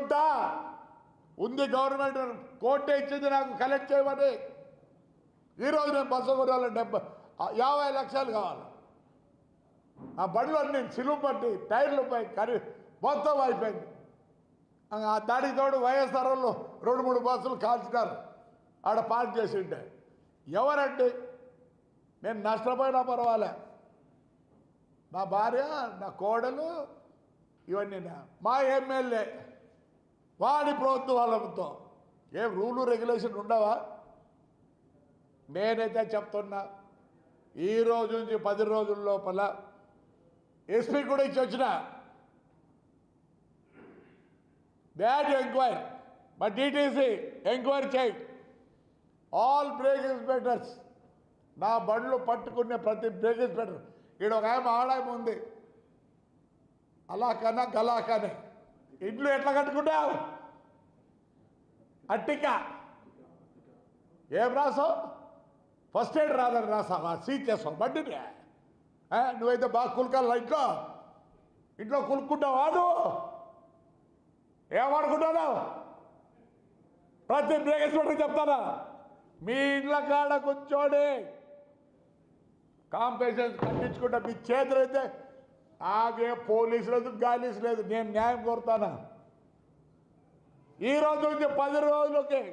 తెచ్చుకుంటా ఉంది. గవర్నమెంట్ కోర్టే ఇచ్చింది నాకు కలెక్ట్ చేయమని. ఈరోజు నేను బస్సు కొనాలి 50 లక్షలు కావాలి. ఆ బండ్లు అన్నీ సిలువు పట్టి టైర్లు పోయి మొత్తం అయిపోయింది. దానికి తోడు వైఎస్ఆర్ వాళ్ళు 2-3 బస్సులు కాల్చినారు ఆడ పార్క్ చేసి ఉంటే. ఎవరండి? నేను నష్టపోయినా పర్వాలే, నా భార్య నా కోడలు ఇవన్నీ. మా ఎమ్మెల్యే వాడి ప్రోత్సాహంతో ఏం రూలు రెగ్యులేషన్ ఉండవా? నేనైతే చెప్తున్నా, ఈ రోజు నుంచి 10 రోజుల లోపల ఎస్పీ కూడా ఇచ్చి వచ్చిన బ్యాడ్ ఎంక్వైరీ, మా డిటీసీ ఎంక్వైరీ చేయి. ఆల్ బ్రేక్ ఇన్స్పెక్టర్స్ నా బండ్లు పట్టుకునే ప్రతి బ్రేక్ ఇన్స్పెక్టర్, ఈడ ఒక ఆడాయం ఉంది అలాకన్నా గలాకనే, ఇంట్లో ఎట్లా కట్టుకుంటావు? అట్టిక ఏం రాసావు? ఫస్ట్ ఎయిడ్ రాదని రాసావా? సీట్ చేస్తావు బండిని. నువ్వైతే బాగా కులకాల ఇంట్లో కులుక్కుంటావా? నువ్వు ఏమనుకుంటున్నావు? ప్రతి బ్రేక్ ఇన్స్పెక్టర్ చెప్తానా, మీ ఇంట్లో కాడ కూర్చోండి కాంపెన్సేషన్ కట్టించుకుంటా. మీ చేతులు అయితే ఆగే పోలీసు లేదు, గాలీసు లేదు. నేను న్యాయం కోరుతానా? ఈ రోజు నుంచి 10 రోజులకి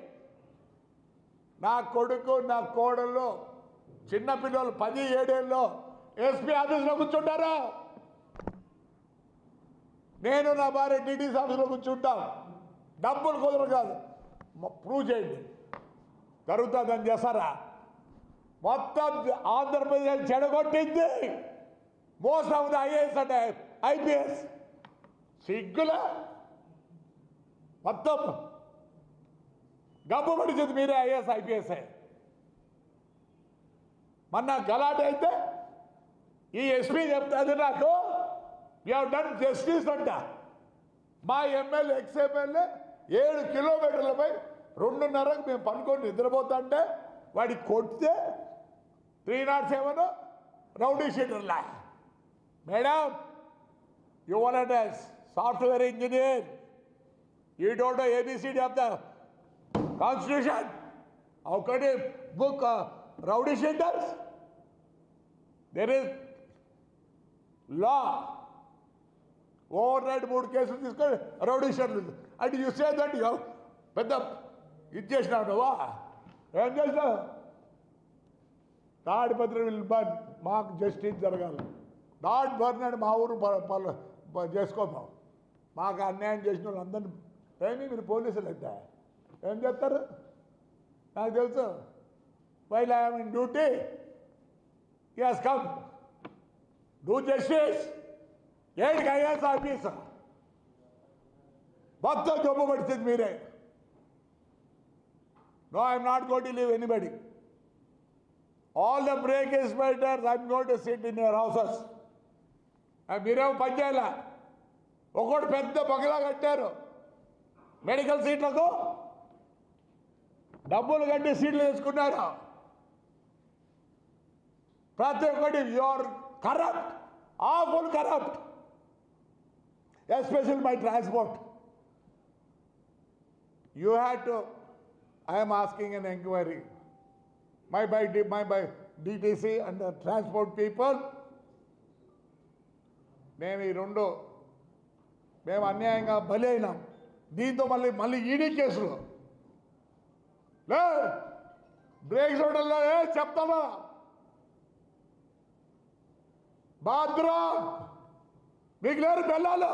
నా కొడుకు నా కోడళ్ళు చిన్నపిల్లలు 17 ఏళ్ళలో ఎస్పీ ఆఫీస్లో కూర్చుంటారా? నేను నా భార్య డిటీసీ ఆఫీస్లో కూర్చుంటాం. డబ్బులు కుదరదు కాదు, ప్రూవ్ చేయండి. జరుగుతుందని చేస్తారా? మొత్తం Andhra Pradesh చెడగొట్టింది most of the IAS అంటే ఐపీఎస్. సిగ్గులా మొత్తం గబ్బు పడిచింది మీరే ఐఏఎస్ ఐపీఎస్. మొన్న గలాట అయితే ఈ ఎస్పీ చెప్తాది నాకు, యూ హ్యావ్ డన్ జస్టిస్ అంట. మా ఎమ్మెల్యే ఎమ్మెల్యే 7 కిలోమీటర్లపై 2:30కు మేము పనుకొని నిద్రపోతా అంటే వాడికి కొడితే 307 రౌడీ షీటర్లా. Madam, you want as software engineer, you don't know ABCD of the constitution. How can you book rowdy sheeters? There is law. Overnight 3 కేసులు తీసుకొని రౌడీ షీటర్లు అంటే యూ సే దట్ యూ పెద్ద ఇది చేసినావు నువ్వా? ఏం చేసినావు? తాడిపత్రి విల్ బర్న్, మాకు జస్టిస్ జరగాలి. నాట్ బర్న్ అని మా ఊరు చేసుకోతాం. మాకు అన్యాయం చేసిన వాళ్ళు అందరినీ ఏమి మీరు పోలీసులు అయితే ఏం చెప్తారు? నాకు తెలుసు. While I'm in duty, yes come do justice. ఏంటి ఐఏఎస్ ఆఫీసర్ మొత్తం జబ్బు పడుతుంది మీరే. No, I am not going to leave anybody. All the break inspectors, I am going to sit in your houses. మీరేమో పని చేయాల. ఒకటి పెద్ద బగలా కట్టారు మెడికల్ సీట్లకు, డబ్బులు కట్టి సీట్లు తీసుకున్నారు. ప్రతి ఒక్కటి you are corrupt, awful corrupt, especial my transport. You had to, I am asking an inquiry. My by DTC and the transport people. మేము అన్యాయంగా బలి అయినాం. దీంతో మళ్ళీ ఈడీ కేసులు లే బ్రేక్ చూడలే చెప్తావా? బాద్రా మీకు లేరు పిల్లలు,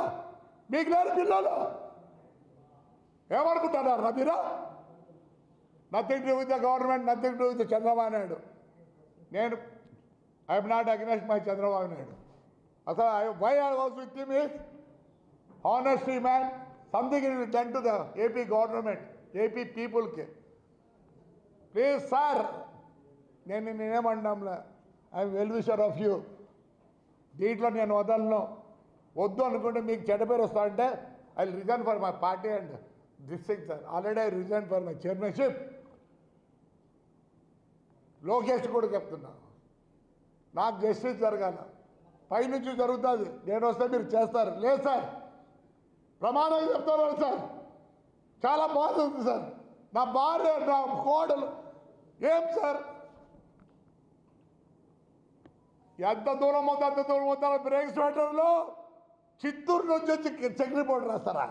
మీకు లేరు పిల్లలు ఏమనుకుంటున్నారు మీరా? Nothing to with the government, nothing to with Chandrababu Naidu. నేను I'm not against my Chandrababu Naidu. అసలు why I was with him is honesty man, something is done to the AP government, AP పీపుల్కి. ప్లీజ్ సార్, నేనేమంటాంలే, I'm well wisher of you. దీంట్లో నేను వదలను. వద్దు అనుకుంటే మీకు చెడ్డ పేరు వస్తా అంటే I will resign for my party and this thing sir. Already I resign for my chairmanship. Lokesh కూడా చెప్తున్నా, నాకు జస్టిస్ జరగాల. పైనుంచి జరుగుతుంది, నేను వస్తే మీరు చేస్తారు. లేదు సార్, ప్రమాణం చెప్తాను సార్, చాలా బాధ ఉంది సార్. నా భార్య, నా కోడలు. ఏం సార్, ఎంత దూరం అవుతా అంత దూరం అవుతా బ్రేక్స్ పెట్టడంలో చిత్తూరు నుంచి వచ్చి చెక్ రిపోర్ట్ రాస్తారా?